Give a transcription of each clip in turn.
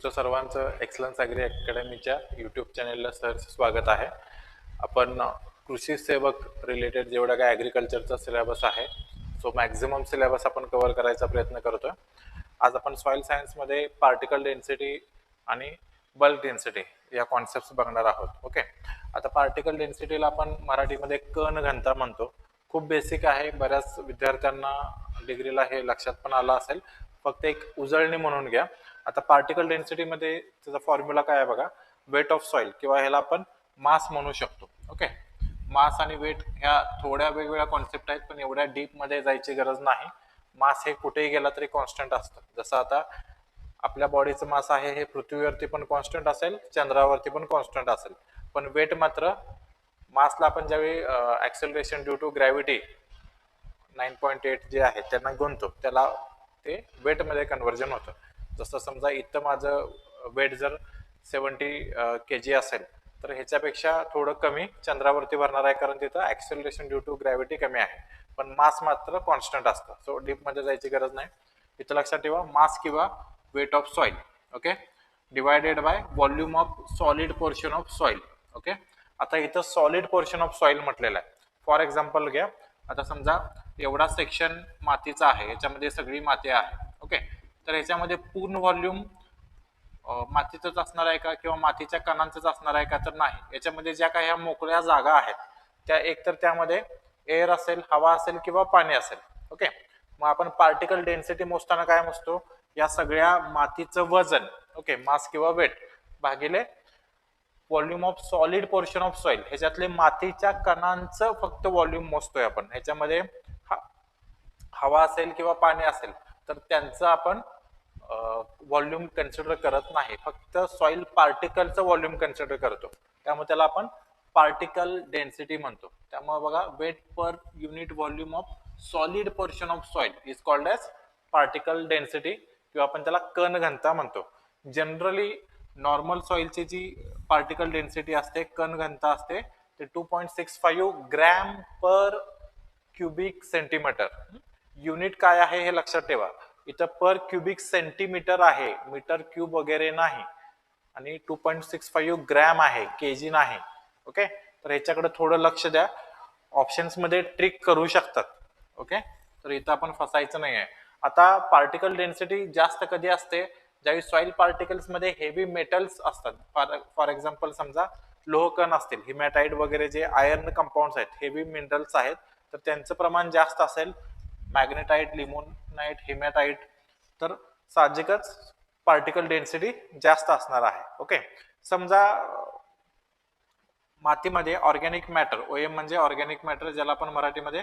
तुमचं सर्वांचं excellence agree अकॅडमीच्या YouTube चॅनेलला स्वागत आहे. आपण कृषी सेवक रिलेटेड जेवढा काय ॲग्रिकल्चरचा सिलेबस आहे सो मॅक्झिमम सिलेबस आपण कव्हर करायचा प्रयत्न करतोय. आज आपण सॉइल सायन्समध्ये पार्टिकल डेन्सिटी आणि बल्क डेन्सिटी या कॉन्सेप्ट बघणार आहोत. ओके, आता पार्टिकल डेन्सिटीला आपण मराठीमध्ये कण घनता म्हणतो. खूप बेसिक आहे, बऱ्याच विद्यार्थ्यांना डिग्रीला हे लक्षात पण आलं असेल. फक्त एक उजळणी म्हणून घ्या. आता पार्टिकल डेन्सिटीमध्ये त्याचा फॉर्म्युला काय आहे बघा, वेट ऑफ सॉइल किंवा ह्याला आपण मास म्हणू शकतो. ओके, मास आणि वेट ह्या थोड्या वेगवेगळ्या कॉन्सेप्ट आहेत, पण एवढ्या डीप मध्ये जायची गरज नाही. मास हे कुठेही गेला तरी कॉन्स्टंट असतं. जसं आता आपल्या बॉडीचं मास आहे हे पृथ्वीवरती पण कॉन्स्टंट असेल, चंद्रावरती पण कॉन्स्टंट असेल, पण वेट मात्र मासला आपण ज्यावेळी ऍक्सेलरेशन ड्यू टू ग्रॅव्हिटी 9.8 जे आहे त्यांना गुणतो, त्याला ते वेट मध्ये कन्व्हर्जन होतं. जसं समजा इथं माझं वेट जर 70 kg असेल तर ह्याच्यापेक्षा थोडं कमी चंद्रावरती भरणार आहे, कारण तिथं ऍक्सेलरेशन ड्यू टू ग्रॅव्हिटी कमी आहे, पण मास मात्र कॉन्स्टंट असतं. सो डीप मध्ये जायची गरज नाही. इथं लक्षात ठेवा, मास किंवा weight of soil okay divided by volume of solid portion of soil. Okay, आता इथं सॉलिड पोर्शन ऑफ सॉइल म्हटलेलं आहे. फॉर एक्झाम्पल घ्या, आता समजा एवढा सेक्शन मातीचा आहे, याच्यामध्ये सगळी माती आहे. ओके, तर याच्यामध्ये पूर्ण व्हॉल्यूम मातीचंच असणार आहे का किंवा मातीच्या कणांचंच असणार आहे का, तर नाही. याच्यामध्ये ज्या काही मोकळ्या जागा आहेत त्या एकतर त्यामध्ये एअर असेल, हवा असेल किंवा पाणी असेल. ओके, मग आपण पार्टिकल डेन्सिटी मोजताना काय मोजतो, या सगळ्या मातीचं वजन ओके मास किंवा वेट भागिले volume of solid portion of soil, ह्याच्यातले मातीच्या कणांचं फक्त व्हॉल्यूम मोजतोय आपण. ह्याच्यामध्ये हवा असेल किंवा पाणी असेल तर त्यांचं आपण व्हॉल्यूम कन्सिडर करत नाही, फक्त सॉइल पार्टिकलचं व्हॉल्यूम कन्सिडर करतो. त्यामुळे त्याला आपण पार्टिकल डेन्सिटी म्हणतो. त्यामुळे बघा, weight per unit volume of solid portion of soil is called as particle density, किंवा आपण त्याला कण घनता म्हणतो. जनरली नॉर्मल सॉइलची जी पार्टिकल डेन्सिटी असते, कण घनता असते, ते 2.65 gram per cubic centimetre. Unit काय आहे हे लक्षात ठेवा, इथं पर क्युबिक सेंटीमीटर आहे, मीटर क्यूब वगैरे नाही, आणि 2.65 ग्रॅम आहे, केजी नाही. ओके, तर ह्याच्याकडे थोडं लक्ष द्या. ऑप्शन्स मध्ये ट्रिक करू शकतात. ओके, तर इथं आपण फसायचं नाही आहे. आता पार्टिकल डेन्सिटी जास्त कधी असते, ज्यावेळी सॉइल पार्टिकल्स मध्ये हेवी मेटल्स असतात. फॉर एक्झाम्पल समजा लोहकण असतील, हिमॅटाइट वगैरे जे आयर्न कंपाऊंड्स आहेत, हेवी मिनरल्स आहेत, तर त्यांचं प्रमाण जास्त असेल, मॅग्नेटाइट, लिमोनाइट, हिमॅटाइट, तर साहजिकच पार्टिकल डेन्सिटी जास्त असणार आहे. ओके, समजा मातीमध्ये ऑर्गॅनिक मॅटर, ओएम म्हणजे ऑर्गॅनिक मॅटर, ज्याला आपण मराठीमध्ये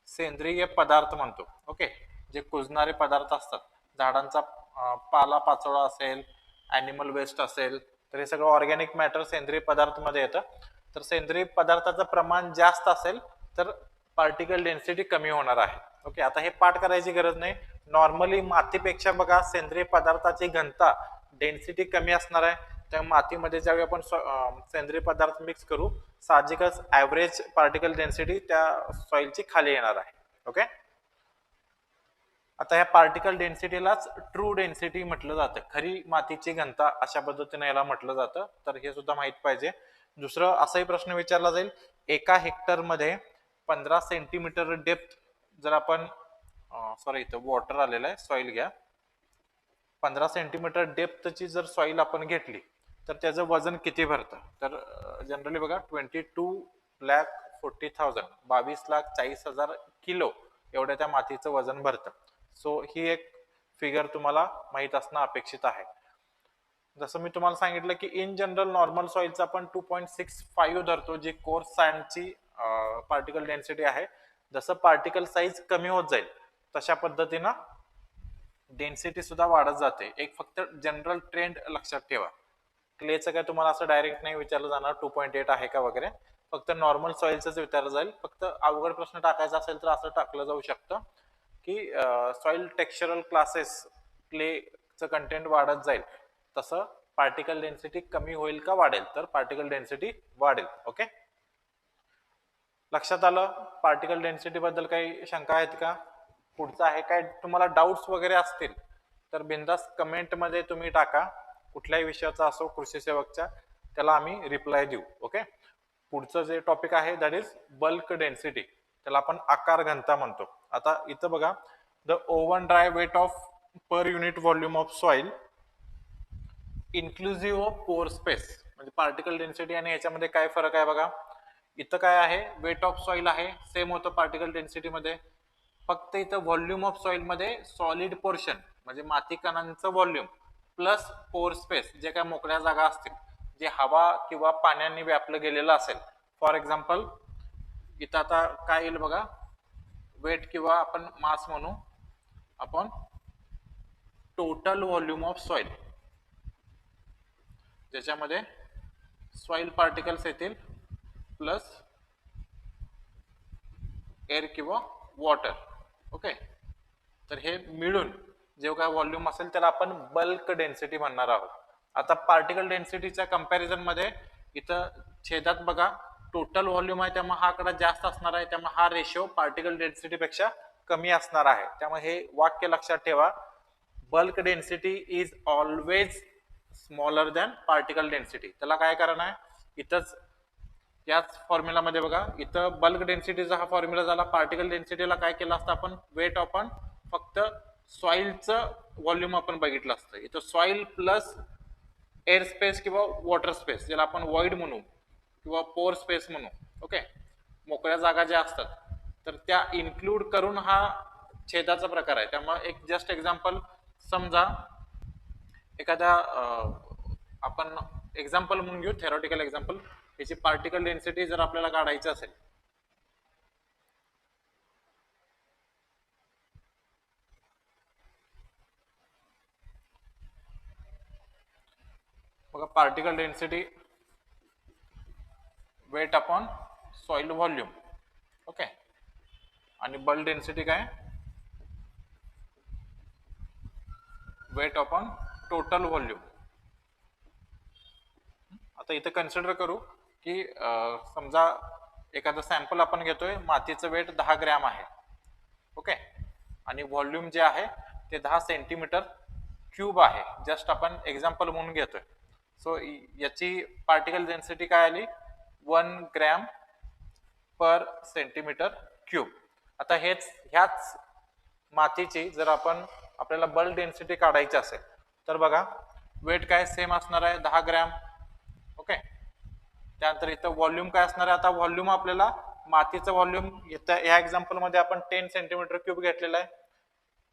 सेंद्रिय पदार्थ म्हणतो. ओके, जे कुजणारे पदार्थ असतात, झाडांचा पाला पाचोळा असेल, ॲनिमल वेस्ट असेल, तर हे सगळं ऑर्गॅनिक मॅटर सेंद्रिय पदार्थ मध्ये येतं. तर सेंद्रिय पदार्थाचं प्रमाण जास्त असेल तर पार्टिकल डेन्सिटी कमी होणार आहे. ओके, आता हे पाठ करायची गरज नाही. नॉर्मली मातीपेक्षा बघा सेंद्रिय पदार्थाची घनता डेन्सिटी कमी असणार आहे. त्या मातीमध्ये ज्यावेळी आपण सेंद्रिय पदार्थ मिक्स करू, साहजिकच ऍव्हरेज पार्टिकल डेन्सिटी त्या सॉइलची खाली येणार आहे. ओके, आता ह्या पार्टिकल डेन्सिटीलाच ट्रू डेन्सिटी म्हटलं जातं, खरी मातीची घनता अशा पद्धतीने याला म्हटलं जातं. तर हे सुद्धा माहित पाहिजे. दुसरं असाही प्रश्न विचारला जाईल, एका हेक्टर मध्ये 15 सेंटीमीटर डेप्थ जर आपण सॉरी इथं वॉटर आलेलं आहे, सॉइल घ्या. 15 सेंटीमीटर डेप्थची जर सॉइल आपण घेतली तर त्याचं वजन किती भरतं, तर जनरली बघा 22,40,000 22,40,000 किलो एवढ्या त्या मातीचं वजन भरतं. सो ही एक फिगर तुम्हाला माहित असणं अपेक्षित आहे. जसं मी तुम्हाला सांगितलं की इन जनरल नॉर्मल सॉइलचं आपण 2.65 धरतो, जी कोर्स सँडची पार्टिकल डेन्सिटी आहे. जसं पार्टिकल साईज कमी होत जाईल तशा पद्धतीनं डेन्सिटी सुद्धा वाढत जाते. एक फक्त जनरल ट्रेंड लक्षात ठेवा. क्लेचं काय तुम्हाला असं डायरेक्ट नाही विचारलं जाणार 2.8 आहे का वगैरे, फक्त नॉर्मल सॉइलच विचारलं जाईल. फक्त अवघड प्रश्न टाकायचा असेल तर असं टाकलं जाऊ शकतं की सॉइल टेक्स्चरल क्लासेस क्लेचं कंटेंट वाढत जाईल तसं पार्टिकल डेन्सिटी कमी होईल का वाढेल, तर पार्टिकल डेन्सिटी वाढेल. ओके, लक्षात आलं. पार्टिकल डेन्सिटी बद्दल काही शंका आहेत का? पुढचं आहे काय, तुम्हाला डाऊट्स वगैरे असतील तर बिंदास कमेंट मध्ये तुम्ही टाका. कुठल्याही विषयाचा असो कृषी सेवकच्या, त्याला आम्ही रिप्लाय देऊ. ओके. पुढचं जे टॉपिक आहे दॅट इज बल्क डेन्सिटी, त्याला आपण आकार घनता म्हणतो. आता इथं बघा, the oven dry weight of per unit volume of soil inclusive of pore space. म्हणजे पार्टिकल डेन्सिटी आणि याच्यामध्ये काय फरक आहे बघा. इथं काय आहे, वेट ऑफ सॉइल आहे, सेम होतं पार्टिकल डेन्सिटी मध्ये. फक्त इथं व्हॉल्यूम ऑफ सॉइल मध्ये सॉलिड पोर्शन म्हणजे माती कणांचं व्हॉल्यूम प्लस पोर स्पेस, जे काय मोकळ्या जागा असतील, जे हवा किंवा पाण्याने व्यापलं गेलेलं असेल. फॉर एक्झाम्पल इथं आता काय येईल बघा, वेट किंवा आपण मास म्हणू आपण टोटल व्हॉल्यूम ऑफ सॉइल, ज्याच्यामध्ये सॉइल पार्टिकल्स येतील प्लस एअर किंवा वॉटर. ओके. तर हे मिळून जे काय व्हॉल्यूम असेल त्याला आपण बल्क डेन्सिटी म्हणणार आहोत. आता पार्टिकल डेन्सिटीच्या कंपॅरिझन मध्ये इथं छेदात बघा टोटल व्हॉल्यूम आहे, त्यामुळे हा आकडा जास्त असणार आहे, त्यामुळे हा रेशो पार्टिकल डेन्सिटी पेक्षा कमी असणार आहे. त्यामुळे हे वाक्य लक्षात ठेवा, bulk density is always smaller than particle density. त्याला काय कारण आहे, इथंच याच फॉर्म्युला मध्ये बघा, इथं बल्क डेन्सिटीचा हा फॉर्म्युला झाला. पार्टिकल डेन्सिटीला काय केलं असतं आपण, वेट आपण फक्त सॉइलचं व्हॉल्यूम आपण बघितलं असतं. इथं सॉइल प्लस एअर स्पेस किंवा वॉटर स्पेस, ज्याला आपण वॉइड म्हणू किंवा पोर स्पेस म्हणू. ओके. मोकळ्या जागा ज्या असतात तर त्या इन्क्लूड करून हा छेदाचा प्रकार आहे. त्यामुळे एक जस्ट एक्झाम्पल समजा, एखाद्या आपण एक्झाम्पल म्हणून घेऊ, थेरॉटिकल एक्झाम्पल. याची पार्टिकल डेन्सिटी जर आपल्याला काढायची असेल, बघा particle density weight upon soil volume. Okay. आणि बल्क डेन्सिटी काय, वेट अपॉन टोटल व्हॉल्यूम. आता इथं कन्सिडर करू की समजा एखादा सॅम्पल आपण घेतोय, मातीचं वेट 10 ग्रॅम आहे. ओके. आणि व्हॉल्यूम जे आहे ते 10 सेंटीमीटर क्यूब आहे. जस्ट आपण एक्झाम्पल म्हणून घेतोय. सो याची पार्टिकल डेन्सिटी काय आली, 1 ग्रॅम पर सेंटीमीटर क्यूब. आता ह्याच मातीची जर आपण आपल्याला बल्क डेन्सिटी काढायची असेल तर बघा, वेट काय सेम असणार आहे, 10 ग्रॅम. ओके. त्यानंतर इथं व्हॉल्यूम काय असणार आहे, आता व्हॉल्यूम आपल्याला मातीचं व्हॉल्यूम या एक्झाम्पल मध्ये आपण 10 सेंटीमीटर क्यूब घेतलेला आहे.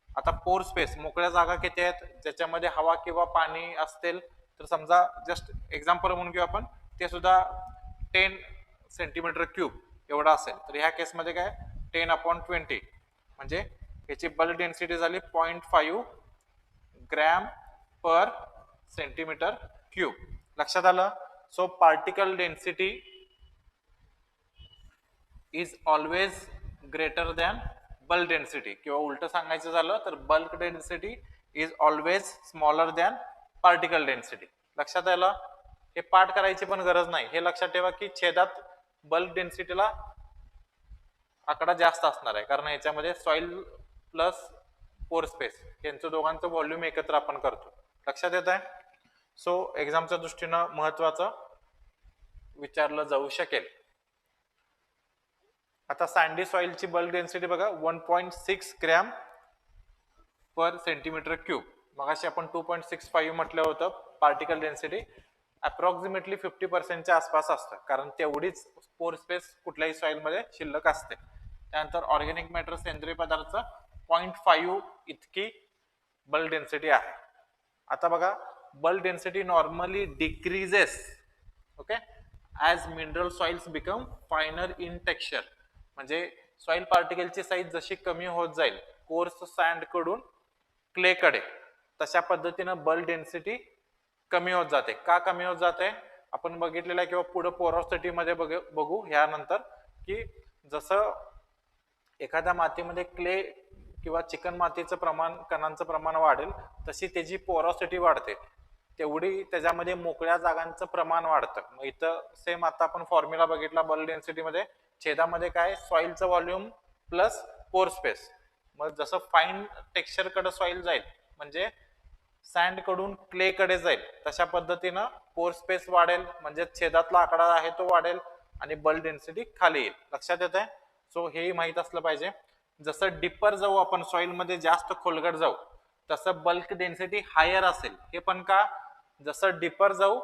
आता पोर स्पेस मोकळ्या जागा किती आहेत ज्याच्यामध्ये हवा किंवा पाणी असतील, तर समजा जस्ट एक्झाम्पल म्हणून घेऊ आपण, ते सुद्धा 10 सेंटीमीटर क्यूब एवढा असेल. तर ह्या केसमध्ये काय 10/20 म्हणजे याची बल्क डेन्सिटी झाली 0.5 ग्रॅम पर सेंटीमीटर क्यूब. लक्षात आलं. So particle density is always greater than bulk density, किंवा उलट सांगायचं झालं तर bulk density is always smaller than particle density. लक्षात आलं. हे पाठ करायची पण गरज नाही. हे लक्षात ठेवा की छेदात बल्क डेन्सिटीला आकडा जास्त असणार आहे, कारण याच्यामध्ये सॉइल प्लस पोर स्पेस यांचं दोघांचं व्हॉल्यूम एकत्र आपण करतो. लक्षात येत आहे. सो एक्झामच्या दृष्टीनं महत्वाचं विचारलं जाऊ शकेल. आता सँडी सॉइलची बल्क डेन्सिटी बघा 1.6 ग्रॅम पर सेंटीमीटर क्यूब. मगाशी आपण 2.65 म्हटलं होतं. पार्टिकल डेन्सिटी अप्रॉक्सिमेटली 50% आसपास असतं, कारण तेवढीच पोर स्पेस कुठल्याही सॉइल मध्ये शिल्लक असते. त्यानंतर ऑर्गॅनिक मॅटर सेंद्रिय पदार्थ 0.5 इतकी बल्क डेन्सिटी आहे. आता बघा, bulk density normally decreases okay as mineral soils become फायनर in texture. म्हणजे सॉइल पार्टिकलची साईज जशी कमी होत जाईल कोर्स सँड कडून क्ले कडे, तशा पद्धतीनं बल्क डेन्सिटी कमी होत जाते. का कमी होत जाते आपण बघितलेलं आहे, किंवा पुढे पोरॉसिटी मध्ये बघू यानंतर, की जसं एखाद्या मातीमध्ये क्ले किंवा चिकन मातीचं प्रमाण, कणांचं प्रमाण वाढेल तशी त्याची पोरॉसिटी वाढते, तेवढी त्याच्यामध्ये मोकळ्या जागांचं प्रमाण वाढतं. मग इथं सेम आता आपण फॉर्म्युला बघितला बल्क डेन्सिटी मध्ये, छेदामध्ये काय सॉइलचं व्हॉल्यूम प्लस पोर स्पेस. मग जसं फाईन टेक्स्चर कडे सॉइल जाईल म्हणजे सँड कडून क्ले कडे जाईल तशा पद्धतीनं पोर स्पेस वाढेल, म्हणजे छेदातला आकडा आहे तो वाढेल आणि बल्क डेन्सिटी खाली येईल. लक्षात येत आहे? सो हेही माहित असलं पाहिजे. जसं डिपर जाऊ आपण सॉइल मध्ये जास्त खोलगट जाऊ तसं बल्क डेन्सिटी हायर असेल. हे पण का, जसं डिपर जाऊ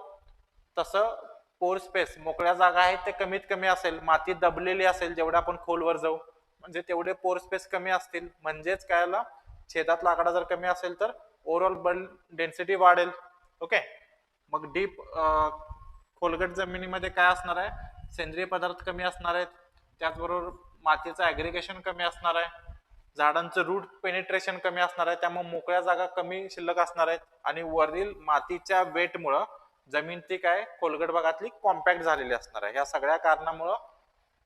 तसं पोर स्पेस मोकळ्या जागा आहेत ते कमीत कमी असेल, माती दबलेली असेल जेवढं आपण खोलवर जाऊ म्हणजे तेवढे पोर स्पेस कमी असतील, म्हणजेच काय आला, छेदातला आकडा जर कमी असेल तर ओव्हरऑल बल्क डेन्सिटी वाढेल. ओके. मग डीप खोलगट जमिनीमध्ये काय असणार आहे, सेंद्रिय पदार्थ कमी असणार आहेत, त्याचबरोबर मातीचं ऍग्रिगेशन कमी असणार आहे, झाडांचं रूट पेनिट्रेशन कमी असणार आहे, त्यामुळे मोकळ्या जागा कमी शिल्लक असणार आहेत आणि वरील मातीच्या वेटमुळं जमीन ती काय खोलगट भागातली कॉम्पॅक्ट झालेली असणार आहे. या सगळ्या कारणामुळं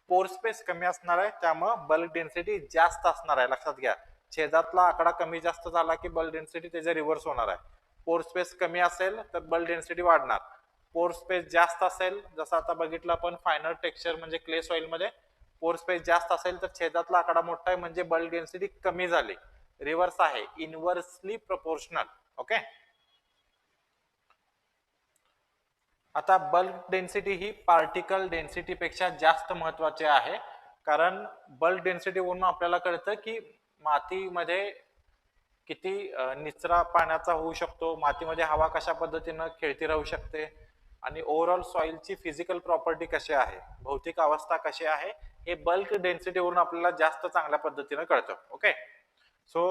पोर स्पेस कमी असणार आहे, त्यामुळं बल्क डेन्सिटी जास्त असणार आहे. लक्षात घ्या, छेदातला आकडा कमी जास्त झाला की बल्क डेन्सिटी त्याच्या रिव्हर्स होणार आहे. पोर स्पेस कमी असेल तर बल्क डेन्सिटी वाढणार, पोर स्पेस जास्त असेल जसं आता बघितलं आपण फायनल टेक्स्चर म्हणजे क्ले सॉइल मध्ये पोर स्पेस जास्त असेल तर छेदातला आकडा मोठा आहे म्हणजे बल्क डेन्सिटी कमी झाली. रिव्हर्स आहे, इनव्हर्सली प्रोपोर्शनल. ओके. आता बल्क डेन्सिटी ही पार्टिकल डेन्सिटी पेक्षा जास्त महत्वाची आहे, कारण बल्क डेन्सिटी वरून आपल्याला कळतं की मातीमध्ये किती निचरा पाण्याचा होऊ शकतो, मातीमध्ये हवा कशा पद्धतीनं खेळती राहू शकते आणि ओव्हरऑल सॉइलची फिजिकल प्रॉपर्टी कशी आहे, भौतिक अवस्था कशी आहे, हे बल्क डेन्सिटी वरून आपल्याला जास्त चांगल्या पद्धतीनं कळतं. Okay. So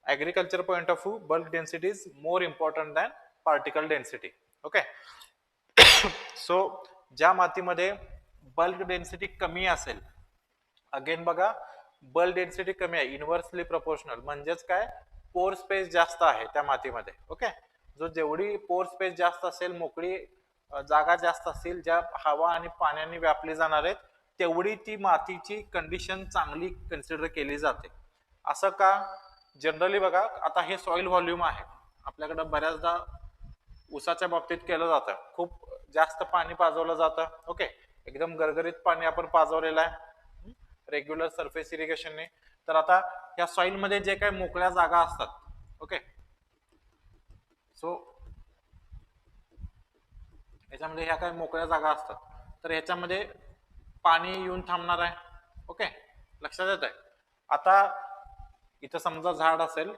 agriculture point of view bulk density is more important than particle density. Okay. So ज्या मातीमध्ये बल्क डेन्सिटी कमी असेल, अगेन बघा बल्क डेन्सिटी कमी आहे, इनव्हर्सली प्रोपोर्शनल म्हणजेच काय, पोर स्पेस जास्त आहे त्या मातीमध्ये. ओके. जो जेवढी पोर स्पेस जास्त असेल, मोकळी जागा जास्त असतील, ज्या हवा आणि पाण्याने व्यापली जाणार आहेत, तेवढी ती मातीची कंडिशन चांगली कन्सिडर केली जाते. असं का, जनरली बघा आता हे सॉइल व्हॉल्यूम आहे, आपल्याकडे बऱ्याचदा ऊसाच्या बाबतीत केलं जातं, खूप जास्त पाणी पाजवलं जातं. ओके. एकदम गरगरीत पाणी आपण पाजवलेलं आहे रेग्युलर सरफेस इरिगेशनने. तर आता या सॉइल मध्ये जे काही मोकळ्या जागा असतात, ओके, सो याच्यामध्ये ह्या काही मोकळ्या जागा असतात तर ह्याच्यामध्ये पाणी येऊन थांबणार आहे. ओके. लक्षात येत आहे? आता इथं समजा झाड असेल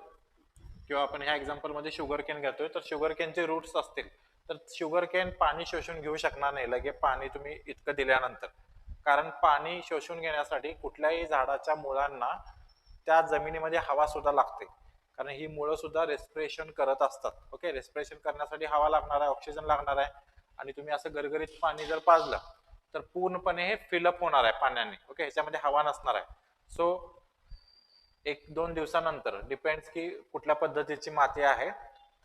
किंवा आपण ह्या एक्झाम्पल मध्ये शुगर केन घेतोय, तर शुगर केनचे रूट्स असतील तर शुगर केन पाणी शोषून घेऊ शकणार नाही लगे पाणी तुम्ही इतकं दिल्यानंतर, कारण पाणी शोषून घेण्यासाठी कुठल्याही झाडाच्या मुळांना त्या जमिनीमध्ये हवा सुद्धा लागते, कारण ही मुळं सुद्धा रेस्पिरेशन करत असतात. ओके. रेस्पिरेशन करण्यासाठी हवा लागणार आहे, ऑक्सिजन लागणार आहे आणि तुम्ही असं गरगरीत पाणी जर पाजलं तर पूर्णपणे हे फिलअप होणार आहे पाण्याने. ओके. ह्याच्यामध्ये हवा नसणार आहे. सो 1-2 दिवसानंतर डिपेंड्स की कुठल्या पद्धतीची माती आहे,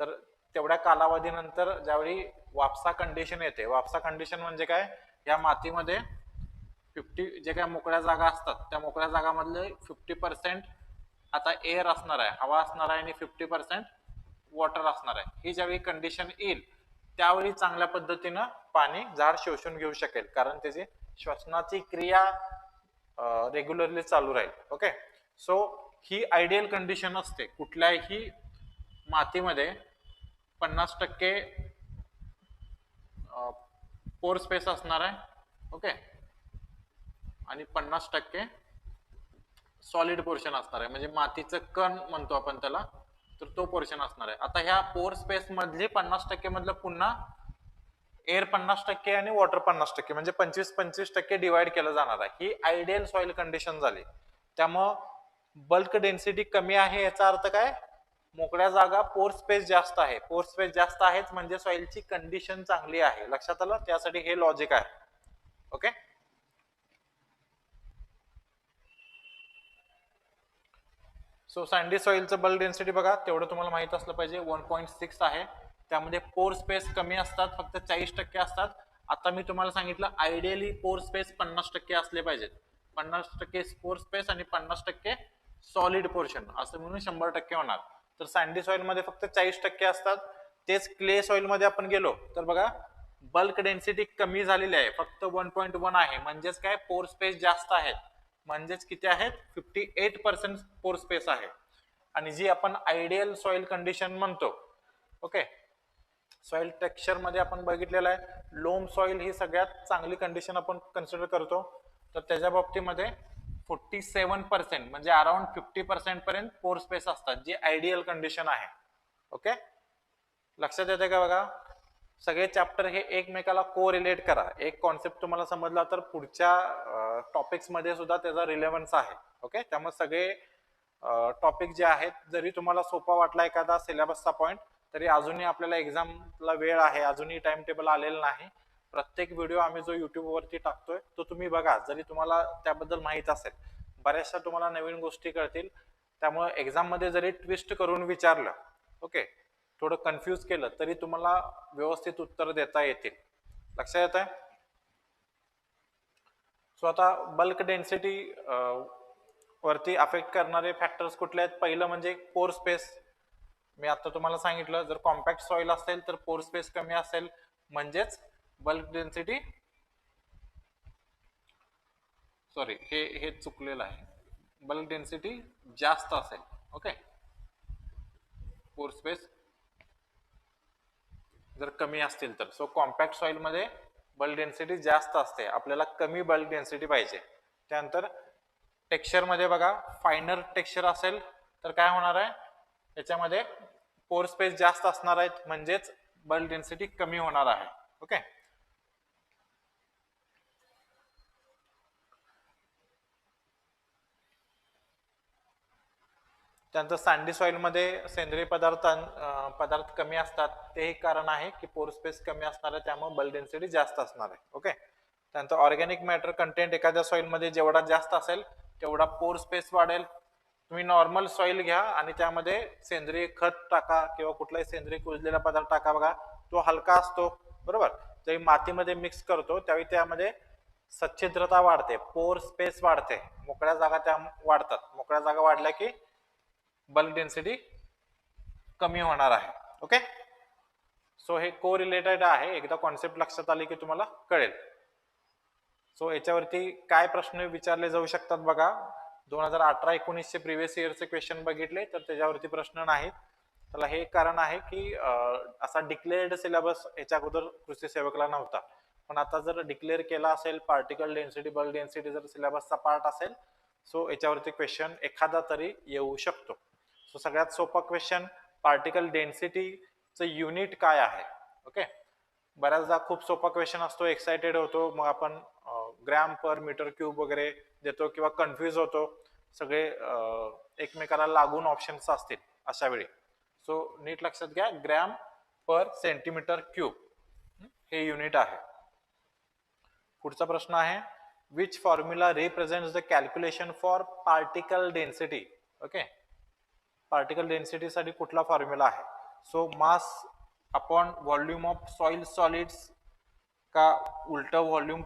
तर तेवढ्या कालावधीनंतर ज्यावेळी वापसा कंडिशन येते, वापसा कंडिशन म्हणजे काय, या मातीमध्ये 50 जे काही मोकळ्या जागा असतात त्या मोकळ्या जागामधले 50% आता एअर असणार आहे, हवा असणार आहे आणि 50% वॉटर असणार आहे. ही ज्यावेळी कंडिशन येईल त्यावेळी चांगल्या पद्धतीनं पाणी झाड शोषून घेऊ शकेल, कारण त्याची श्वसनाची क्रिया रेग्युलरली चालू राहील. ओके. सो ही आयडियल कंडिशन असते. कुठल्याही मातीमध्ये 50% पोर स्पेस असणार आहे. ओके. आणि 50% सॉलिड पोर्शन असणार आहे, म्हणजे मातीचं कण म्हणतो आपण त्याला, तर तो पोर्शन असणार आहे. आता ह्या पोर स्पेस मधले 50% मधलं पुन्हा एअर 50% आणि वॉटर 50%, म्हणजे 25-25% डिवाइड केलं जाणार आहे. ही आयडियल सॉइल कंडिशन झाली. त्यामुळं बल्क डेन्सिटी कमी आहे याचा अर्थ काय, मोकळ्या जागा, पोर स्पेस जास्त आहे. पोर स्पेस जास्त आहेच म्हणजे सॉइलची कंडिशन चांगली आहे. लक्षात आलं? त्यासाठी हे लॉजिक आहे. ओके. सो सँडी सॉइलचं बल्क डेन्सिटी बघा, तेवढं तुम्हाला माहित असलं पाहिजे, 1.6 आहे. त्यामध्ये पोर स्पेस कमी असतात, फक्त 40% असतात. आता मी तुम्हाला सांगितलं आयडियली पोर स्पेस 50% असले पाहिजेत. 50% पोर स्पेस आणि 50% सॉलिड पोर्शन असं म्हणून 100% होणार. तर सँडी सॉइल मध्ये फक्त 40% असतात. तेच क्ले सॉइल मध्ये आपण गेलो तर बघा बल्क डेन्सिटी कमी झालेली आहे, फक्त 1.1 आहे. म्हणजेच काय, पोर स्पेस जास्त आहेत. म्हणजेच किती आहेत, 58% पोर स्पेस आहे. आणि जी आपण आयडियल सॉइल कंडिशन म्हणतो ओके. सॉइल टेक्स्चर मध्ये आपण बघितलेलं आहे लोम सॉइल ही सगळ्यात चांगली कंडिशन आपण कन्सिडर करतो. तर त्याच्या बाबतीमध्ये 47% म्हणजे अराउंड 50% पर्यंत पोर स्पेस असतात, जी आयडियल कंडिशन आहे. ओके, लक्षात येते का बघा. सगळे चॅप्टर हे एकमेकाला को रिलेट करा. एक कॉन्सेप्ट तुम्हाला समजला तर पुढच्या टॉपिक्स मध्ये सुद्धा त्याचा रिलेव्हन्स आहे. ओके, त्यामुळे सगळे टॉपिक जे आहेत, जरी तुम्हाला सोपा वाटला एखादा सिलेबसचा पॉईंट, तरी अजूनही आपल्याला एक्झामला वेळ आहे, अजूनही टाइम टेबल आलेलं नाही. प्रत्येक व्हिडिओ आम्ही जो युट्यूब वरती टाकतोय तो तुम्ही बघा, जरी तुम्हाला त्याबद्दल माहित असेल. बऱ्याचशा तुम्हाला नवीन गोष्टी कळतील. त्यामुळे एक्झाम मध्ये जरी ट्विस्ट करून विचारलं, ओके, थोडं कन्फ्यूज केलं, तरी तुम्हाला व्यवस्थित उत्तर देता येतील. लक्षात येत आहे. सो आता बल्क डेन्सिटी वरती अफेक्ट करणारे फॅक्टर्स कुठले आहेत. पहिलं म्हणजे पोर स्पेस. मी आता तुम्हाला सांगितलं, जर कॉम्पॅक्ट सॉइल असेल तर पोर स्पेस कमी असेल, म्हणजेच बल्क डेन्सिटी, सॉरी हे चुकलेलं आहे, बल्क डेन्सिटी जास्त असेल. ओके, पोर स्पेस जर कमी असतील तर. सो कॉम्पॅक्ट सॉइल मध्ये बल्क डेन्सिटी जास्त असते, आपल्याला कमी बल्क डेन्सिटी पाहिजे. त्यानंतर टेक्स्चर मध्ये बघा, फायनर टेक्स्चर असेल तर काय होणार आहे, याच्यामध्ये पोर स्पेस जास्त असणार आहेत, म्हणजेच बल्क डेन्सिटी कमी होणार आहे. ओके, त्यानंतर सँडी सॉइल मध्ये सेंद्रिय पदार्थ कमी असतात, ते एक कारण आहे की पोर स्पेस कमी असणार आहे, त्यामुळे बल्क डेन्सिटी जास्त असणार आहे. ओके, त्यानंतर ऑर्गॅनिक मॅटर कंटेंट एखाद्या सॉइल मध्ये जेवढा जास्त असेल तेवढा पोर स्पेस वाढेल. तुम्ही नॉर्मल सॉइल घ्या आणि त्यामध्ये सेंद्रिय खत टाका किंवा कुठलाही सेंद्रिय कुजलेला पदार्थ टाका, बघा तो हलका असतो, बरोबर. जरी मातीमध्ये मिक्स करतो त्यावेळी त्यामध्ये सच्छिद्रता वाढते, पोर स्पेस वाढते, मोकळ्या जागा त्या वाढतात. मोकळ्या जागा वाढल्या की बल्क डेन्सिटी कमी होणार आहे. ओके, सो हे को रिलेटेड आहे, एकदा कॉन्सेप्ट लक्षात आली की तुम्हाला कळेल. सो याच्यावरती काय प्रश्न विचारले जाऊ शकतात बघा. 2018-19 चे प्रिव्हियस इयरचे क्वेश्चन बघितले तर त्याच्यावरती प्रश्न नाहीत. त्याला हे कारण आहे की असा डिक्लेअर्ड सिलेबस याच्या अगोदर कृषी सेवकला नव्हता, पण आता जर डिक्लेअर केला असेल, पार्टिकल डेन्सिटी बल्क डेन्सिटी जर सिलेबसचा पार्ट असेल, सो याच्यावरती क्वेश्चन एखादा तरी येऊ शकतो. सो सगळ्यात सोपा क्वेश्चन, पार्टिकल डेन्सिटीचं युनिट काय आहे. ओके, बऱ्याचदा खूप सोपा क्वेश्चन असतो, एक्साइटेड होतो, मग आपण ग्रॅम पर मीटर क्यूब वगैरे देतो किंवा कन्फ्यूज होतो, सगळे एकमेकाला लागून ऑप्शन्स असतील अशा वेळी. सो नीट लक्षात घ्या, ग्रॅम पर सेंटीमीटर क्यूब हे युनिट आहे. पुढचा प्रश्न आहे, which formula represents the calculation for particle density. Okay, particle density साठी कुठला फॉर्म्युला आहे. So mass upon volume of soil solids, का उलट व्हॉल्यूम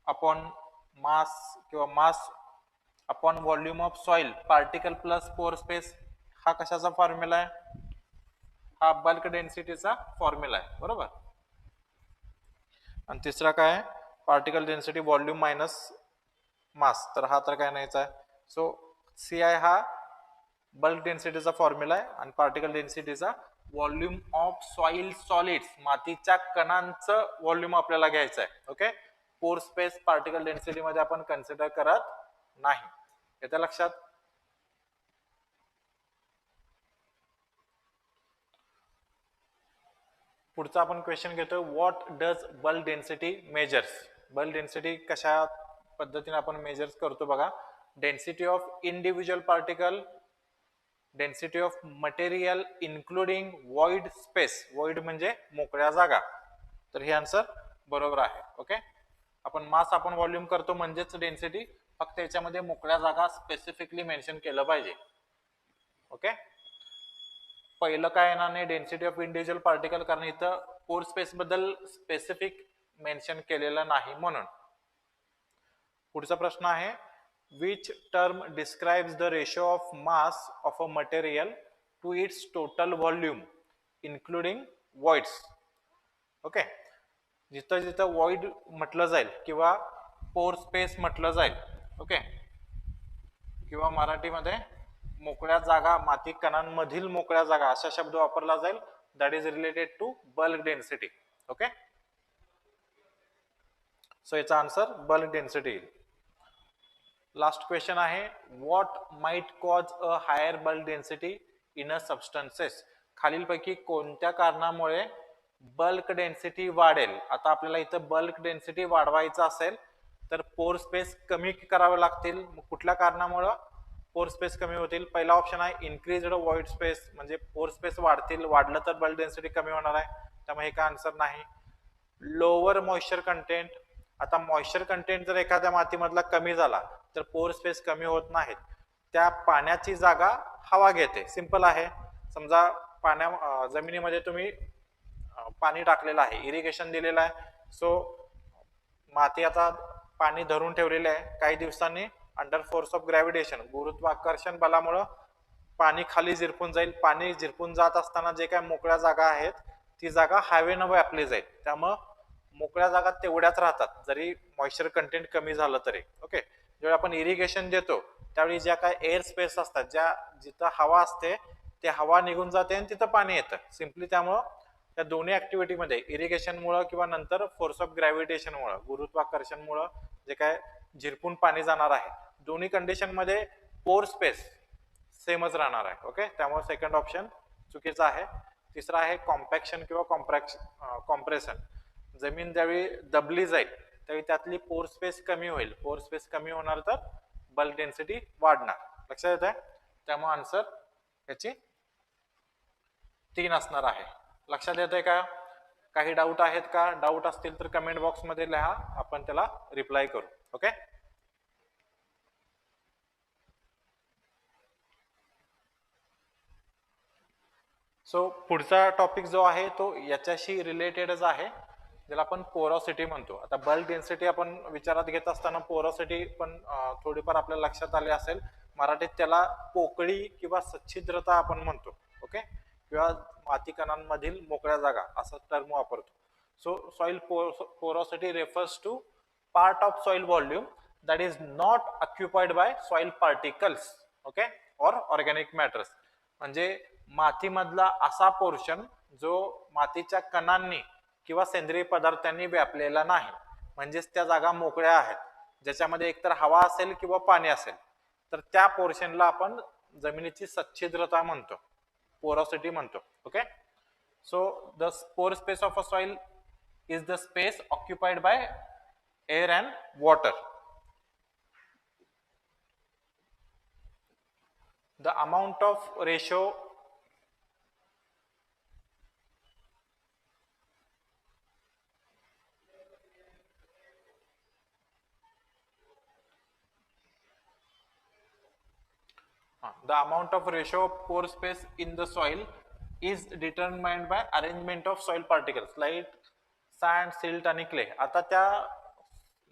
अपॉन मास किंवा mass upon volume of soil particle plus pore space, हा कशाचा formula आहे, हा बल्क डेन्सिटीचा फॉर्म्युला आहे, बरोबर. आणि तिसरा काय आहे, particle density volume minus mass, तर हा तर काय नाहीच आहे. सो CI हा बल्क डेन्सिटीचा फॉर्म्युला आहे आणि पार्टिकल डेन्सिटीचा व्हॉल्यूम ऑफ सॉइल सॉलिड्स, मातीच्या कणांचं व्हॉल्यूम आपल्याला घ्यायचं आहे. ओके, पोर स्पेस पार्टिकल डेन्सिटी मध्ये आपण कन्सिडर करत नाही, येत्या लक्षात. पुढचा आपण क्वेश्चन घेतो, what does bulk density measures. Bulk density कशा पद्धतीने आपण मेजर्स करतो बघा. Density of individual particle, density of material including void space, void म्हणजे मोकळ्या जागा, तर हे आन्सर बरोबर आहे. ओके, आपण मास आपण व्हॉल्यूम करतो म्हणजेच डेन्सिटी, फक्त याच्यामध्ये मोकळ्या जागा स्पेसिफिकली मेन्शन केलं पाहिजे. ओके, पहिलं काय येणार नाही डेन्सिटी ऑफ इंडिव्हिज्युअल पार्टिकल, कारण इथं पोर स्पेस बद्दल स्पेसिफिक मेन्शन केलेलं नाही म्हणून. पुढचा प्रश्न आहे, which term describes the ratio of mass of a material to its total volume including voids. Okay, जिथं जिथं void म्हटलं जाईल किंवा पोर स्पेस म्हटलं जाईल, ओके, किंवा मराठीमध्ये मोकळ्या जागा, माती कणांमधील मोकळ्या जागा असा शब्द वापरला जाईल, that is related to bulk density. Okay, so याचा answer bulk density. Last question आहे, what might cause a higher bulk density in a substances. खालीलपैकी कोणत्या कारणामुळे बल्क डेन्सिटी वाढेल. आता आपल्याला इथं बल्क डेन्सिटी वाढवायचं असेल तर पोर स्पेस कमी करावे लागतील. कुठल्या कारणामुळे पोर स्पेस कमी होतील. पहिला ऑप्शन आहे इन्क्रीज्ड व्हॉइड स्पेस, म्हणजे पोर स्पेस वाढतील, वाढलं तर बल्क डेन्सिटी कमी होणार आहे, त्यामुळे हे का आन्सर नाही. लोअर मॉइश्चर कंटेंट, आता मॉइश्चर कंटेंट जर एखाद्या मातीमधला कमी झाला तर पोर स्पेस कमी होत नाहीत, त्या पाण्याची जागा हवा घेते. सिंपल आहे. समजा जमिनीमध्ये तुम्ही पाणी टाकलेलं आहे, इरिगेशन दिलेलं आहे, सो माती आता पाणी धरून ठेवलेलं आहे. काही दिवसांनी अंडर फोर्स ऑफ ग्रॅव्हिटेशन, गुरुत्वाकर्षण बलामुळे पाणी खाली झिरपून जाईल. पाणी झिरपून जात असताना जे काही मोकळ्या जागा आहेत ती जागा हवेनं व्यापली जाईल, त्यामुळं मोकळ्या जागा तेवढ्याच राहतात जरी मॉइश्चर कंटेंट कमी झालं तरी. ओके, जेव्हा आपण इरिगेशन देतो त्यावेळी ज्या काय एअर स्पेस असतात, ज्या जिथं हवा असते ते हवा निघून जाते आणि तिथं पाणी येतं सिम्पली. त्यामुळं त्या दोन्ही ऍक्टिव्हिटीमध्ये इरिगेशनमुळं किंवा नंतर फोर्स ऑफ ग्रॅव्हिटेशनमुळं, गुरुत्वाकर्षणमुळं जे काय झिरपून पाणी जाणार आहे, दोन्ही कंडिशनमध्ये पोर स्पेस सेमच राहणार आहे. ओके, त्यामुळे सेकंड ऑप्शन चुकीचा आहे. तिसरा आहे कॉम्पॅक्शन किंवा कॉम्प्रेशन. जमीन ज्यावेळी दबली जाईल त्यावेळी त्यातली पोर स्पेस कमी होईल. पोर स्पेस कमी होणार तर बल्क डेन्सिटी वाढणार. लक्षात येत आहे. त्यामुळे आन्सर याची 3 असणार आहे. लक्षात येत आहे का? काही डाऊट आहेत का? डाऊट असतील तर कमेंट बॉक्स मध्ये लिहा, आपण त्याला रिप्लाय करू. ओके, सो पुढचा टॉपिक जो आहे तो याच्याशी रिलेटेडच आहे, ज्याला आपण पोरॉसिटी म्हणतो. आता बल्क डेन्सिटी आपण विचारात घेत असताना पोरॉसिटी पण थोडीफार आपल्या लक्षात आली असेल. मराठीत त्याला पोकळी किंवा सच्छिद्रता आपण म्हणतो. ओके, किंवा माती कणांमधील मोकळ्या जागा असं टर्म वापरतो. So soil porosity refers to part of soil volume that is not occupied by soil particles, okay, और ऑर्गॅनिक मॅटर्स. म्हणजे मातीमधला असा पोर्शन जो मातीच्या कणांनी किंवा सेंद्रिय पदार्थांनी व्यापलेला नाही, म्हणजेच त्या जागा मोकळ्या आहेत ज्याच्यामध्ये एकतर हवा असेल किंवा पाणी असेल, तर त्या पोर्शनला आपण जमिनीची सच्छिद्रता म्हणतो, पोरॉसिटी म्हणतो. ओके, सो द पोर space of a soil is the space occupied by air and water. The amount of ratio the amount of ratio of pore space in the soil is determined by arrangement of soil particles like sand, silt आणि clay. आता त्या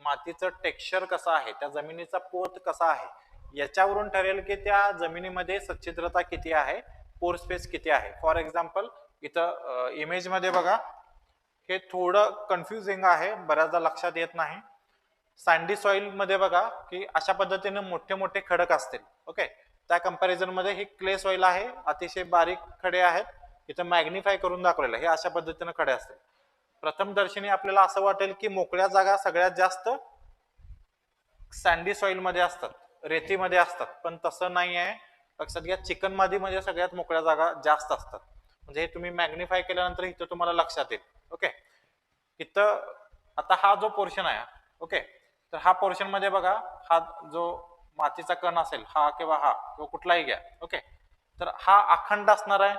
मातीचं texture कसं आहे, त्या जमिनीचा पोत कसा आहे, याच्यावरून ठरेल की त्या जमिनीमध्ये सच्छिद्रता किती आहे, पोर स्पेस किती आहे. फॉर एक्झाम्पल इथं इमेज मध्ये बघा, हे थोडं कन्फ्युजिंग आहे, बऱ्याचदा लक्षात येत नाही. सँडी सॉइल मध्ये बघा की अशा पद्धतीने मोठे मोठे खडक असतील. ओके, त्या कंपॅरिझन मध्ये ही क्ले सॉइल आहे, अतिशय बारीक खडे आहेत. इथं मॅग्निफाय करून दाखवलेलं हे अशा पद्धतीने खडे असतील. प्रथम दर्शनी आपल्याला असं वाटेल की मोकळ्या जागा सगळ्यात जास्त सँडी सॉइल मध्ये असतात, रेतीमध्ये असतात, पण तसं नाही आहे. लक्षात घ्या, चिकन मातीमध्ये सगळ्यात मोकळ्या जागा जास्त असतात. म्हणजे हे तुम्ही मॅग्निफाय केल्यानंतर इथं तुम्हाला लक्षात येईल. ओके, इथं आता हा जो पोर्शन आहे, ओके, तर हा पोर्शन मध्ये बघा, हा जो मातीचा कण असेल, हा किंवा कुठलाही घ्या, ओके, तर हा अखंड असणार आहे,